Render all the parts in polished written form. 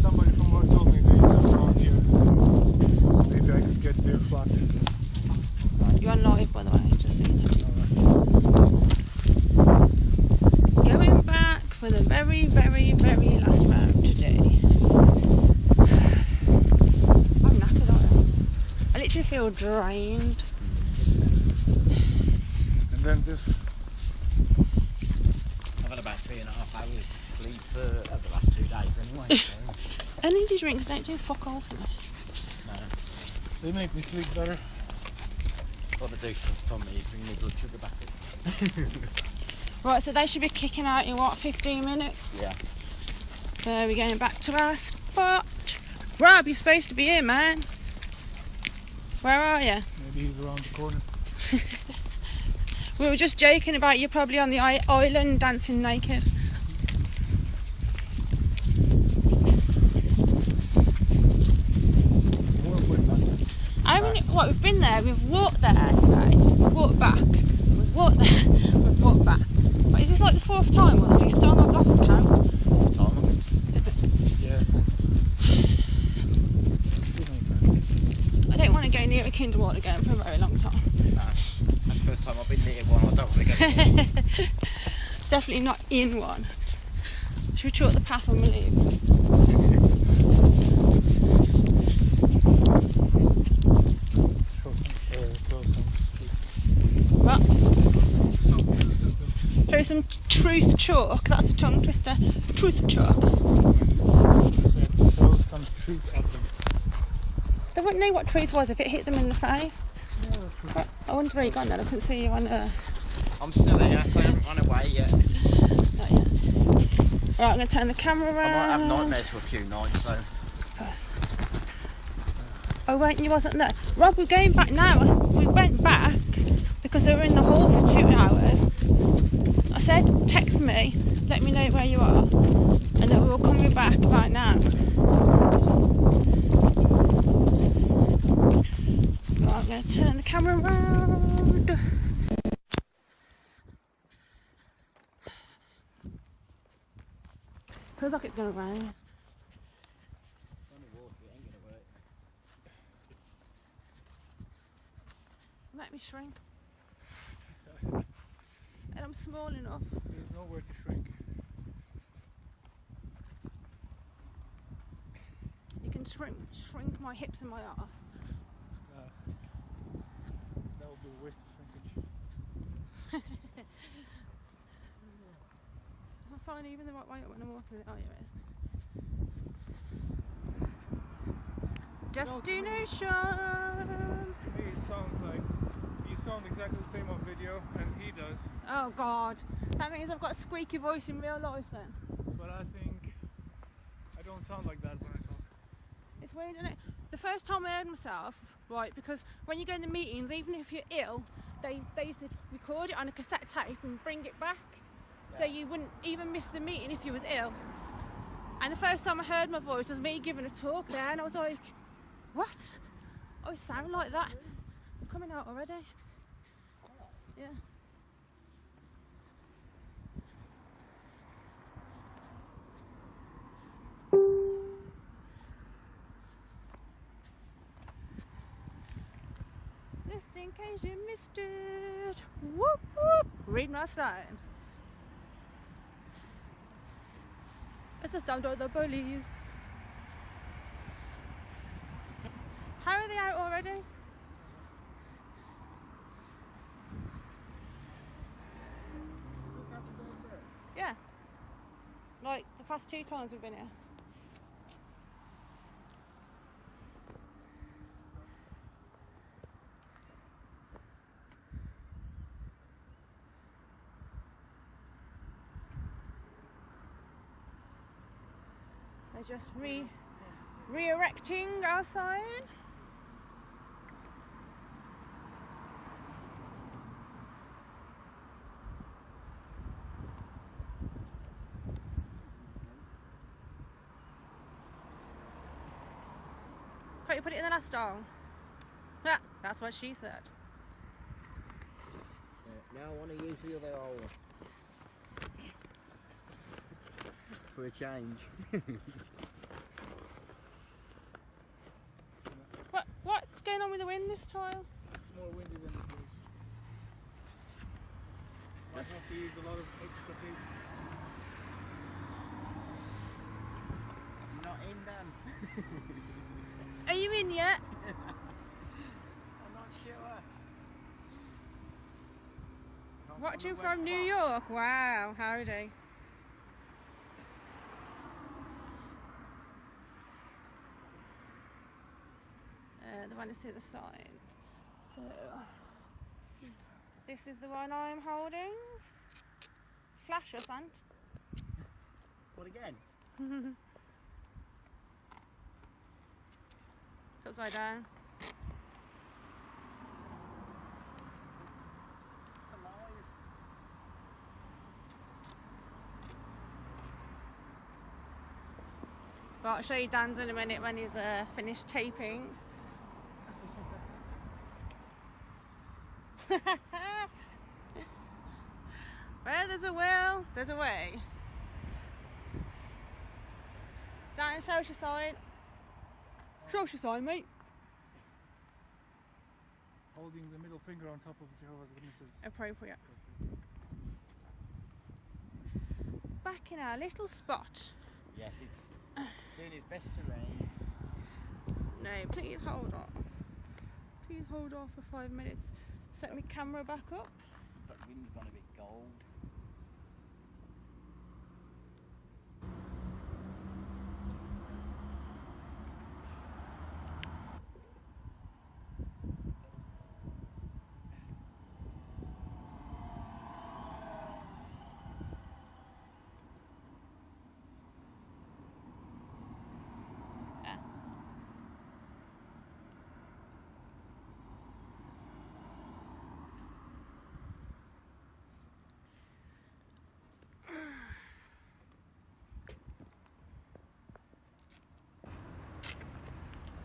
Somebody from work told me they have around here. Maybe I could get their flat. Right, you're on live, by the way, just so you know. Going back for the very, very, very last round today. I'm knackered, aren't I literally feel drained. And then this. I've had about 3.5 hours sleep over the last 2 days anyway. So. Energy drinks don't do fuck all for me. No. They make me sleep better. What they do for me is bring my blood sugar back up. Right, so they should be kicking out in what, 15 minutes? Yeah. So we're going back to our spot. Rob, you're supposed to be here, man. Where are you? Maybe he's around the corner. We were just joking about you probably on the island dancing naked. What, we've been there, we've walked there today, we've walked back, we've walked there, we've walked back. But is this like the 4th time or the 5th time? I've lost count. Yeah. I don't want to go near a Kinderwall again for a very long time. No. That's the first time I've been near one, I don't want to go near. Definitely not in one. Should we chalk the path when we leave? What? Throw some truth chalk. That's a tongue twister. Truth chalk. I said throw some truth at them. They wouldn't know what truth was if it hit them in the face. Yeah, that's true. But I wonder where you gone then. I couldn't see you on I'm still here, I haven't run away yet. Not yet. Right, I'm going to turn the camera around. I might have nightmares for a few nights, so. Yes. Oh, weren't you? Wasn't there? Rob, we're going back now. We went back because they were in the hall for 2 hours. I said, text me, let me know where you are, and then we were coming back right now. Right, I'm going to turn the camera around. Feels like it's going to rain. Make me shrink. And I'm small enough. There's nowhere to shrink. You can shrink my hips and my arse. That would be a waste of shrinkage. Is my sign even the right way up when I'm walking? Oh, yeah, it is. Destination! To me, it sounds like you sound exactly the same on video, and he does. Oh God, that means I've got a squeaky voice in real life then. But I think I don't sound like that when I talk. It's weird, isn't it? The first time I heard myself, right, because when you go into meetings, even if you're ill, they used to record it on a cassette tape and bring it back, so you wouldn't even miss the meeting if you was ill. And the first time I heard my voice was me giving a talk there, and I was like, what? I sound like that. I'm coming out already. Yeah. Just in case you missed it. Whoop whoop. Read my sign. It's just down to the police. How are they out already? Yeah. Like the past 2 times we've been here. They're just re-erecting our sign. Can't you put it in the last stall? Yeah, that's what she said. Now I want to use the other hole. for a change. What's going on with the wind this time? More windy than it is. Might have to use a lot of extra tape. I'm not in, Dan. Are you in yet? I'm not sure. Watching from New York. Wow, howdy. They want to see the signs. So, this is the one I'm holding. Flash or something. What again? It's upside down. It's alive. Right, I'll show you Dan's in a minute when he's finished taping. Where there's a will, there's a way. Dan, show us your sign. Show us your sign, mate. Holding the middle finger on top of Jehovah's Witnesses. Appropriate. Back in our little spot. Yes, it's doing its best to rain. No, please hold on. Please hold off for 5 minutes. Set my camera back up. That wind's gone a bit gold.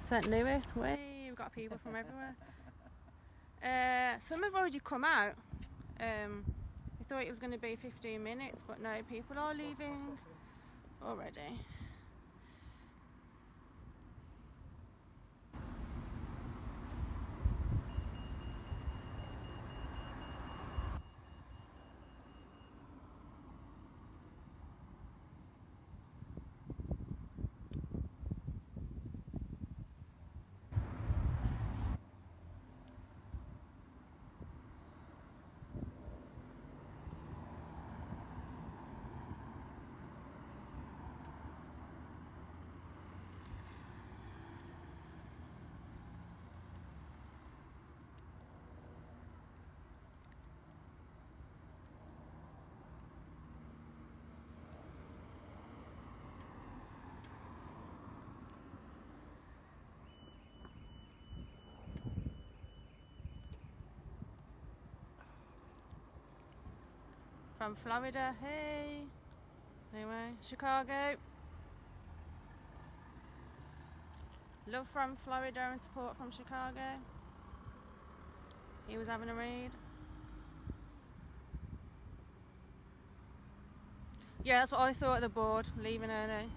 St. Louis, we've got people from everywhere. Some have already come out. We thought it was going to be 15 minutes, but no, people are leaving already. From Florida, hey. Anyway, Chicago. Love from Florida and support from Chicago. He was having a read. Yeah, that's what I thought of the board, leaving early.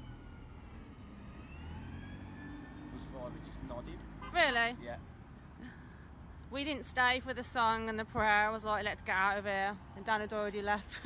Bus driver just nodded. Really? Yeah. We didn't stay for the song and the prayer. I was like, let's get out of here. And Dan had already left.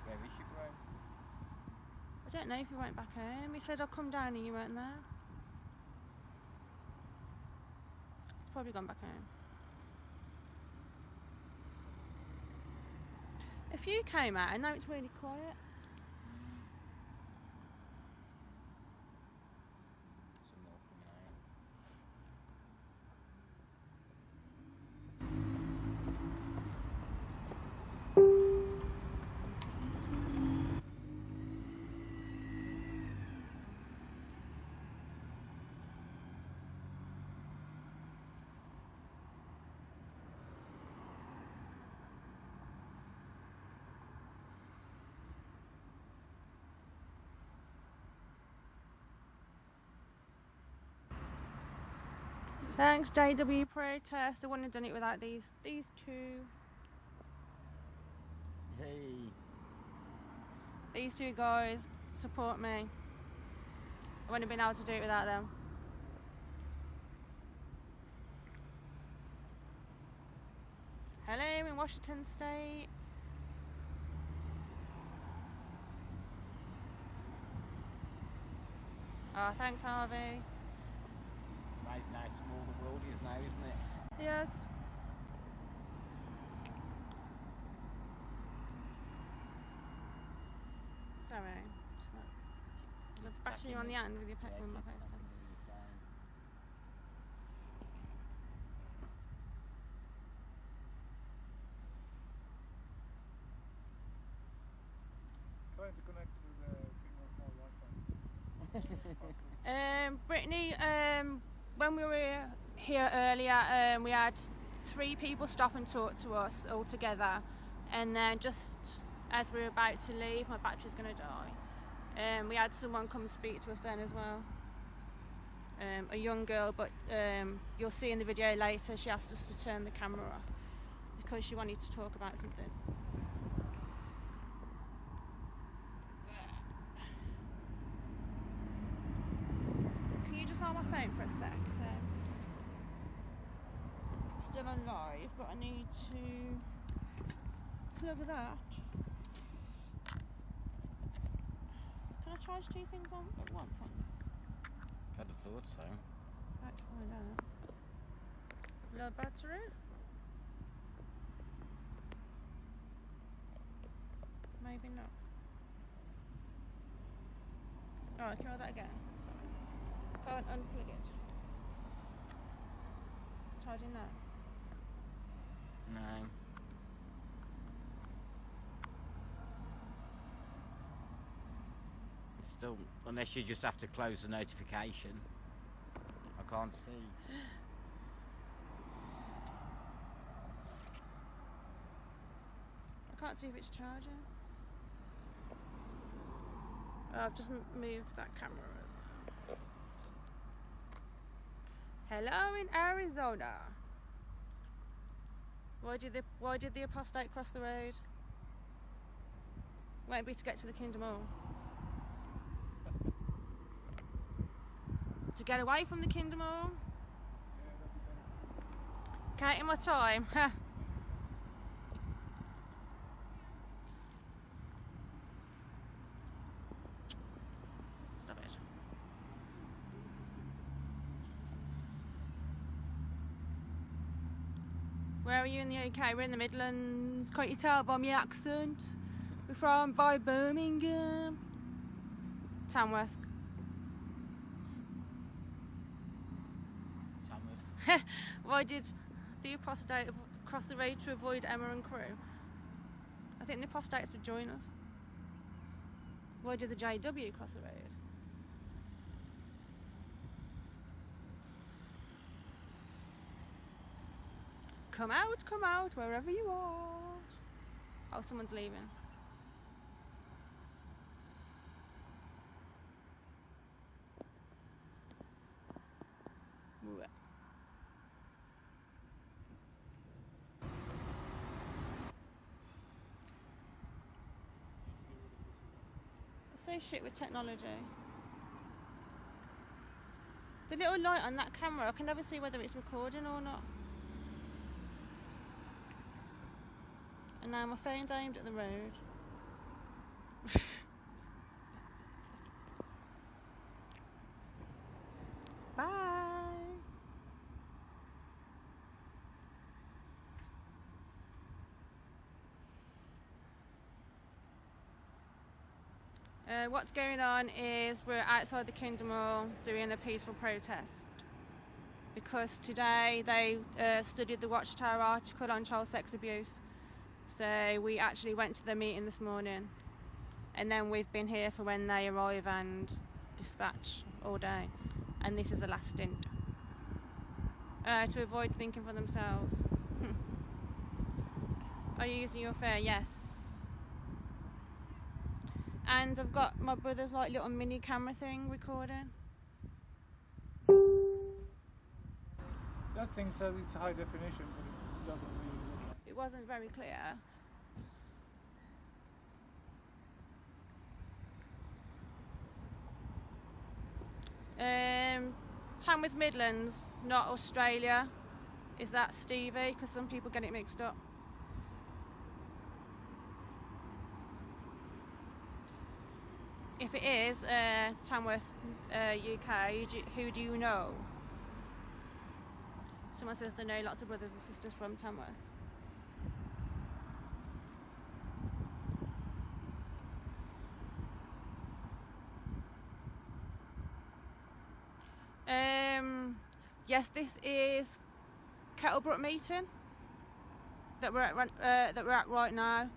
Where is she, bro? I don't know if he went back home. He said, I'll come down and you weren't there. He's probably gone back home. A few came out and now it's really quiet. Some more coming out. Thanks, JW Protest. I wouldn't have done it without these two. Hey. These two guys support me. I wouldn't have been able to do it without them. Hello in Washington State. Oh, thanks, Harvey. Amazing how small the world is now, isn't it? Yes. Sorry. Just bashing you on the hand with your pet with my face down. Trying to connect to the thing with more Wi-Fi. Brittany, when we were here earlier, we had 3 people stop and talk to us all together, and then just as we were about to leave, my battery's going to die. We had someone come and speak to us then as well. A young girl, but you'll see in the video later, she asked us to turn the camera off because she wanted to talk about something. Can you just hold my phone for a sec? So it's still on live, but I need to plug that. Can I charge 2 things on at once on this? I'd have thought so. Let's find out. Low battery. Maybe not. Oh, can I try that again? Sorry. Can't unplug it. Charging that. No. Still, unless you just have to close the notification. I can't see. I can't see if it's charging. Oh, I've just moved that camera as well. Hello in Arizona. Why did the apostate cross the road? Won't be to get to the Kingdom Hall. To get away from the Kingdom Hall. Counting my time. Stop it. Where are you in the UK? We're in the Midlands. Can't you tell by my accent? We're from by Birmingham. Tamworth. Why did the apostate cross the road to avoid Emma and crew? I think the apostates would join us. Why did the JW cross the road? Come out, wherever you are. Oh, someone's leaving. Ooh. I'm so shit with technology. The little light on that camera, I can never see whether it's recording or not. And now my phone's aimed at the road. Bye. What's going on is we're outside the Kingdom Hall doing a peaceful protest because today they studied the Watchtower article on child sex abuse. So we actually went to the meeting this morning, and then we've been here for when they arrive and dispatch all day, and this is the last stint to avoid thinking for themselves. Are you using your fare? Yes. And I've got my brother's like little mini camera thing recording. That thing says it's high definition, but it doesn't really look like It wasn't very clear. Tamworth Midlands, not Australia. Is that Stevie? Because some people get it mixed up. If it is Tamworth, UK, who do you know? Someone says they know lots of brothers and sisters from Tamworth. Yes, this is Kettlebrook meeting that we're at right now.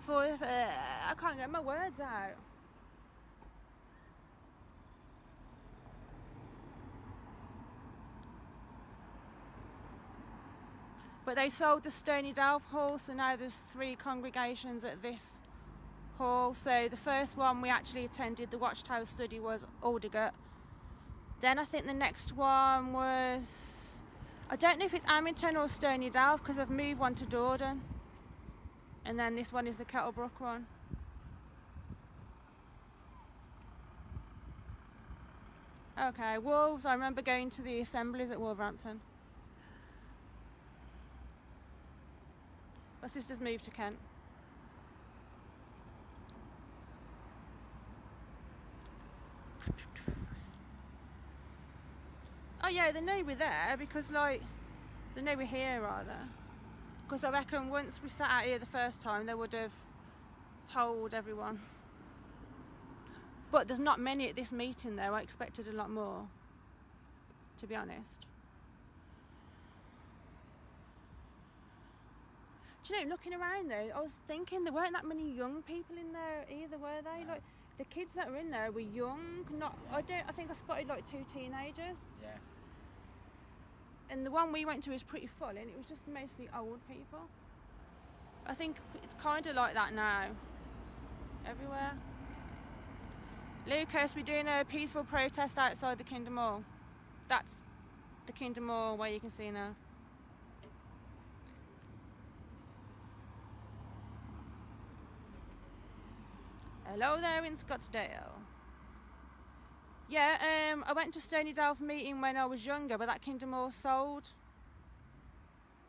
For I can't get my words out. But they sold the Stony Delph hall, so now there's 3 congregations at this hall. So the first one we actually attended, the Watchtower study, was Aldgate. Then I think the next one was, I don't know if it's Amington or Stony Delph, because I've moved one to Dordon. And then this one is the Kettlebrook one. Okay, Wolves, I remember going to the assemblies at Wolverhampton. My sister's moved to Kent. Oh yeah, they know we're there because, like, they know we're here rather. Because I reckon once we sat out here the first time, they would have told everyone. But there's not many at this meeting though. I expected a lot more, to be honest. Do you know, looking around though, I was thinking there weren't that many young people in there either, were they? Like, the kids that were in there were young. I think I spotted like 2 teenagers. Yeah. And the one we went to was pretty full, and it was just mostly old people. I think it's kind of like that now, everywhere. Lucas, we're doing a peaceful protest outside the Kingdom Hall. That's the Kingdom Hall where you can see now. Hello there in Scottsdale. Yeah, I went to Stony Delph meeting when I was younger, but that Kingdom Hall sold.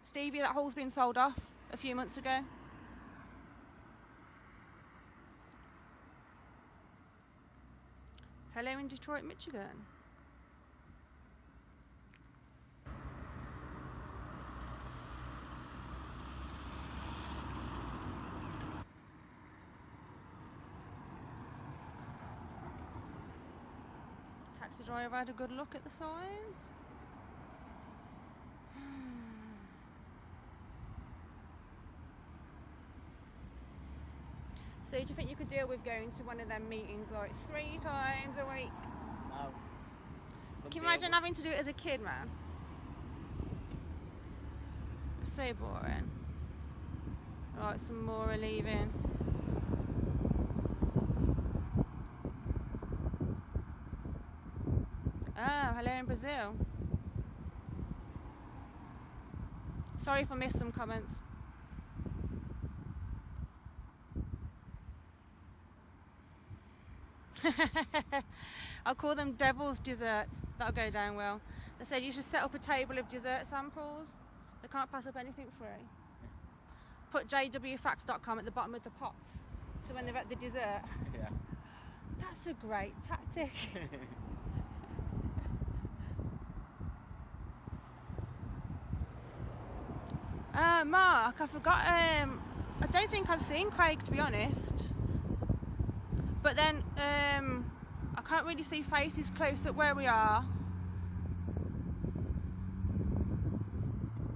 Stevie, that hall's been sold off a few months ago. Hello in Detroit, Michigan. Taxi driver had a good look at the signs. So do you think you could deal with going to one of them meetings like 3 times a week? No. Can you imagine having to do it as a kid, man? It's so boring. Right, some more are leaving. Oh, hello in Brazil. Sorry if I missed some comments. I'll call them devil's desserts. That'll go down well. They said you should set up a table of dessert samples. They can't pass up anything free. Put jwfacts.com at the bottom of the pots, so when they're at the dessert. Yeah. That's a great tactic. Mark, I forgot. I don't think I've seen Craig, to be honest. But then I can't really see faces close up where we are.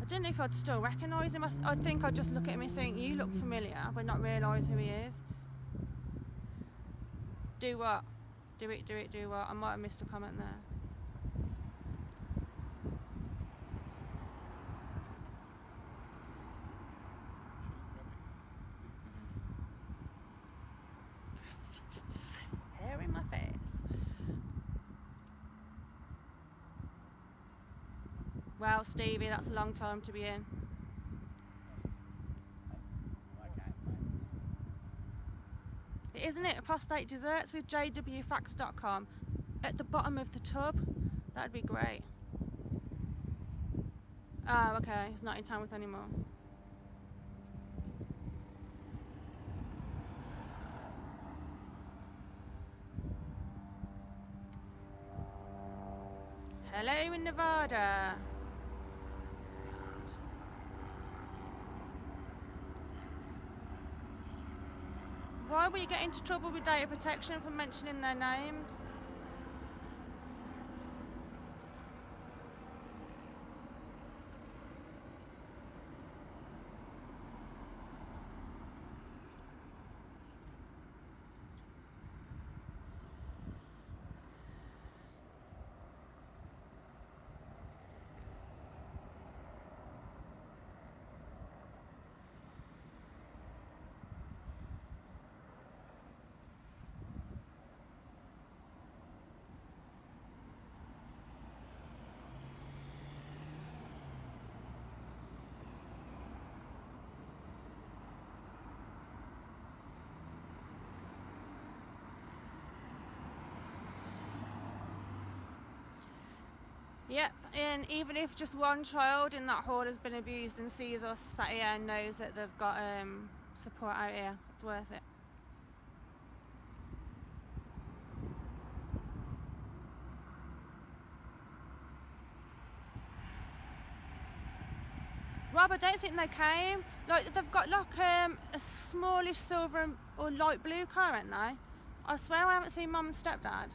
I don't know if I'd still recognise him. I think I'd just look at him and think, you look familiar, but not realise who he is. Do what? Do it, do what? I might have missed a comment there. Hair in my face. Well, well, Stevie. That's a long time to be in. Isn't it? Apostate desserts with jwfacts.com at the bottom of the tub. That'd be great. Oh, okay. It's not in Tamworth anymore. Hello in Nevada. Why will you get into trouble with data protection for mentioning their names? Yep, and even if just one child in that hall has been abused and sees us sat here and knows that they've got support out here, it's worth it. Rob, I don't think they came. Like, they've got like a smallish silver or light blue car, haven't they? I swear I haven't seen Mum and Stepdad.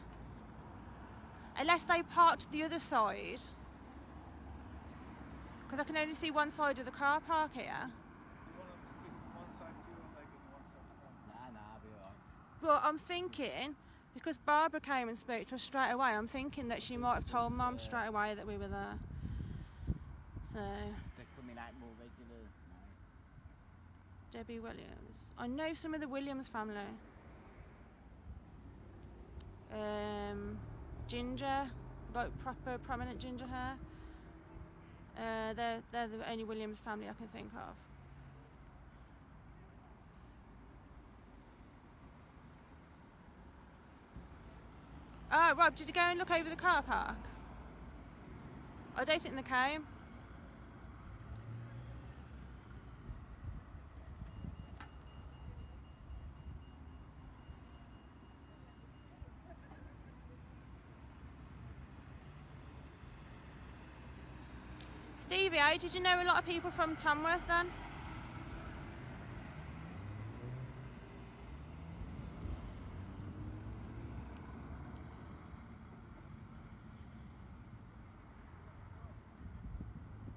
Unless they parked the other side. Because I can only see one side of the car park here. You want them to stick one side to your leg and one side to Nah, I'll be alright. Well, I'm thinking, because Barbara came and spoke to us straight away, I'm thinking that she might have told Mum straight away that we were there. So, They're coming out more regular now. Debbie Williams. I know some of the Williams family. Ginger, like proper prominent ginger hair. They're the only Williams family I can think of. Oh, Rob, did you go and look over the car park? I don't think they came. Stevie, did you know a lot of people from Tamworth then?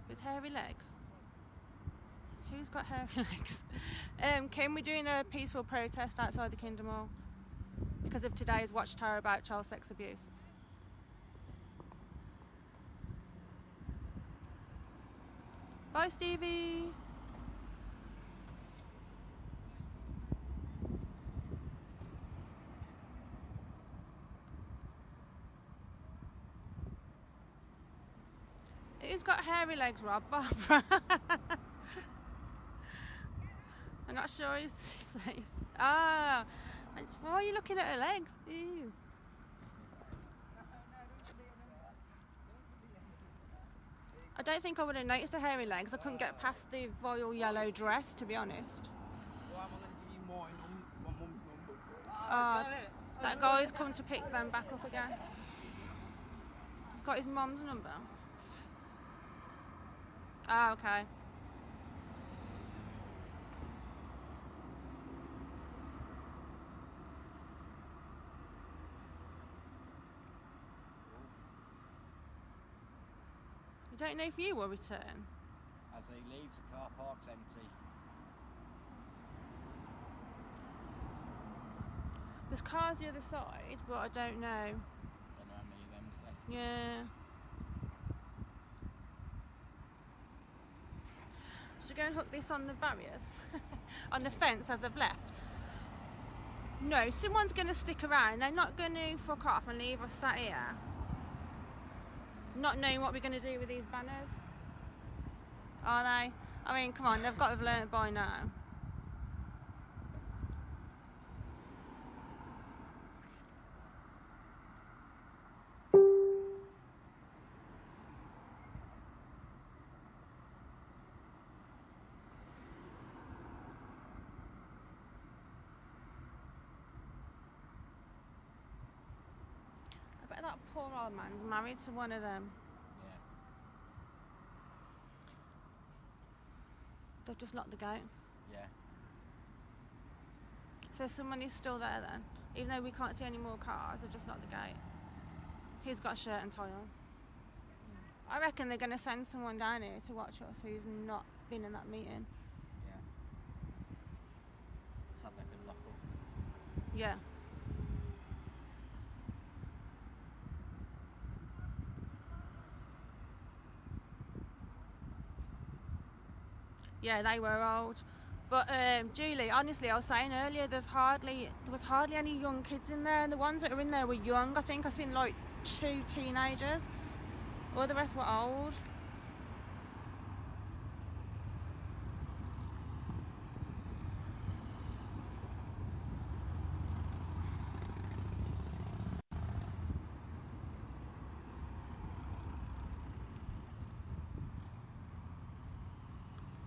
With hairy legs? Who's got hairy legs? Kim, we're doing a peaceful protest outside the Kingdom Hall because of today's Watchtower about child sex abuse. Bye, Stevie. Who's got hairy legs, Rob? Barbara. I'm not sure his face. Ah, why are you looking at her legs? Ew. I don't think I would have noticed her hairy legs. I couldn't get past the royal yellow dress, to be honest. Well, I'm going to give you my mum's number. That guy's come to pick them back up again. He's got his mum's number. Ah, okay. You don't know if you will return? As he leaves, the car park's empty. There's cars the other side, but I don't know. Don't know how many of them's left. Yeah. Should we go and hook this on the barriers? On the fence as they've left? No, someone's going to stick around. They're not going to fuck off and leave us sat here, not knowing what we're going to do with these banners. Are they? I mean, come on, they've got to have learned by now. I bet that poor old man's married to one of them. Yeah. They've just locked the gate. Yeah. So someone is still there then? Even though we can't see any more cars, they've just locked the gate. He's got a shirt and tie on. I reckon they're going to send someone down here to watch us who's not been in that meeting. Yeah. So they can lock up. Yeah. Yeah, they were old. But Julie, honestly, I was saying earlier, there was hardly any young kids in there, and the ones that were in there were young. I think I seen like 2 teenagers. All the rest were old.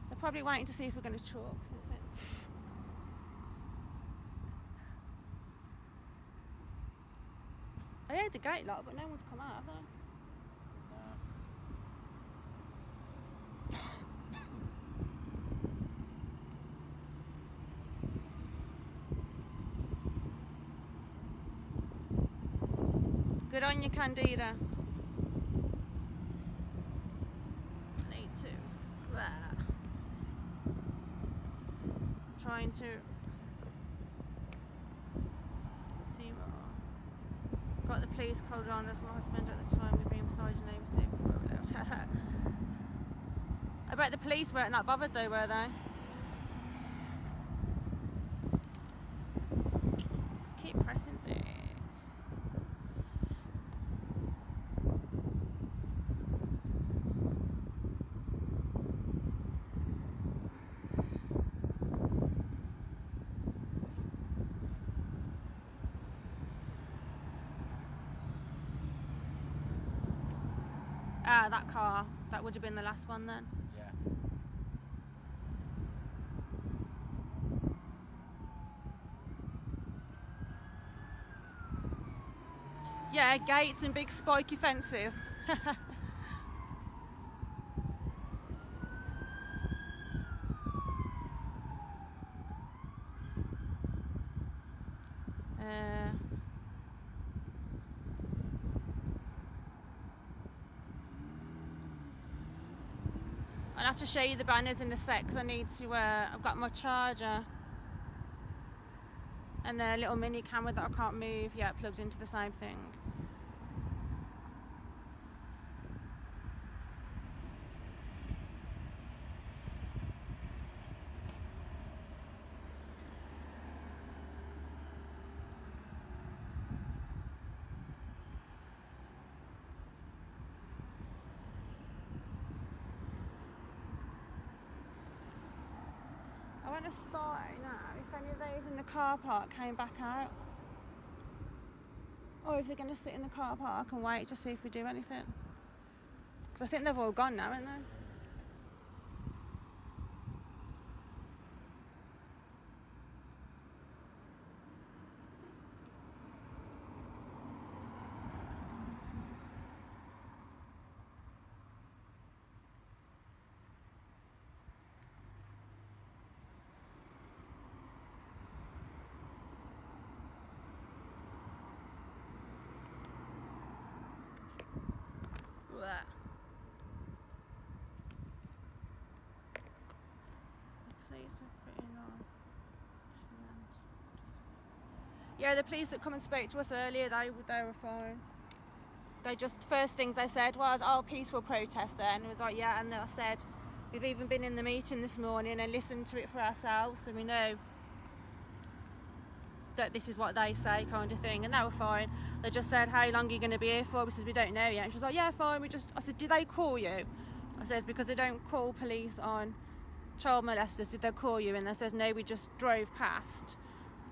They're probably waiting to see if we're going to talk something. I heard the gate lock, but no one's come out, have they? Good on you, Candida. Need to. Trying to see more. Got the police called on as my husband at the time. We've been beside your neighbour before we left. I bet the police weren't that bothered though, were they? Keep pressing things. Ah, that car. That would have been the last one then. Yeah. Yeah, gates and big spiky fences. I'll have to show you the banners in a sec because I need to. I've got my charger and a little mini camera that I can't move yet plugged into the same thing. I want to spy now if any of those in the car park came back out. Or if they're going to sit in the car park and wait to see if we do anything. Because I think they've all gone now, haven't they? Yeah, the police that come and spoke to us earlier, they were fine. They just, first things they said was, oh, peaceful protest then. It was like, yeah, and I said, we've even been in the meeting this morning and listened to it for ourselves, so we know that this is what they say, kind of thing, and they were fine. They just said, how long are you going to be here for? We said, we don't know yet. And she was like, yeah, fine. I said, did they call you I says, because they don't call police on child molesters. Did they call you? And they says, no, we just drove past.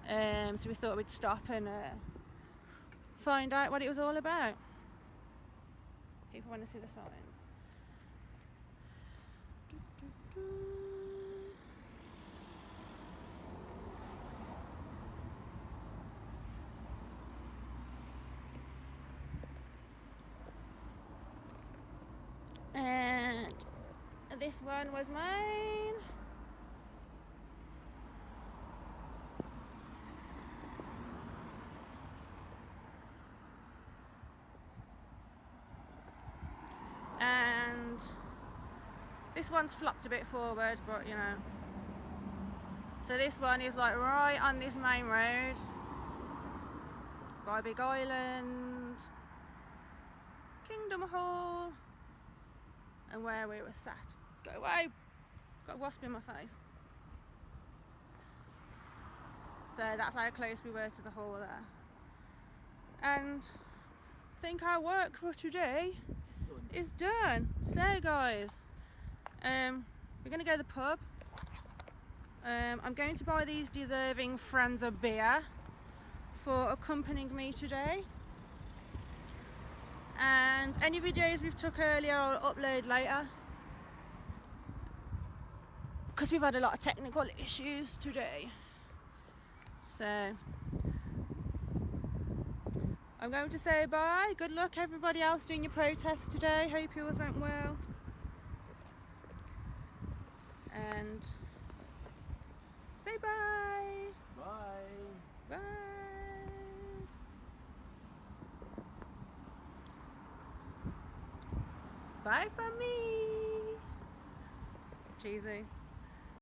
So we thought we'd stop and find out what it was all about. People want to see the signs. And this one was mine. And this one's flopped a bit forward, but you know. So this one is like right on this main road by Big Island, Kingdom Hall, and where we were sat. Go away! Got a wasp in my face. So that's how close we were to the hall there. And I think our work for today is done. So guys, we're going to go to the pub. I'm going to buy these deserving friends a beer for accompanying me today. And any videos we've took earlier I'll upload later, because we've had a lot of technical issues today. So I'm going to say bye. Good luck everybody else doing your protest today. Hope yours went well. And say bye. Bye. Bye. Bye from me. Cheesy.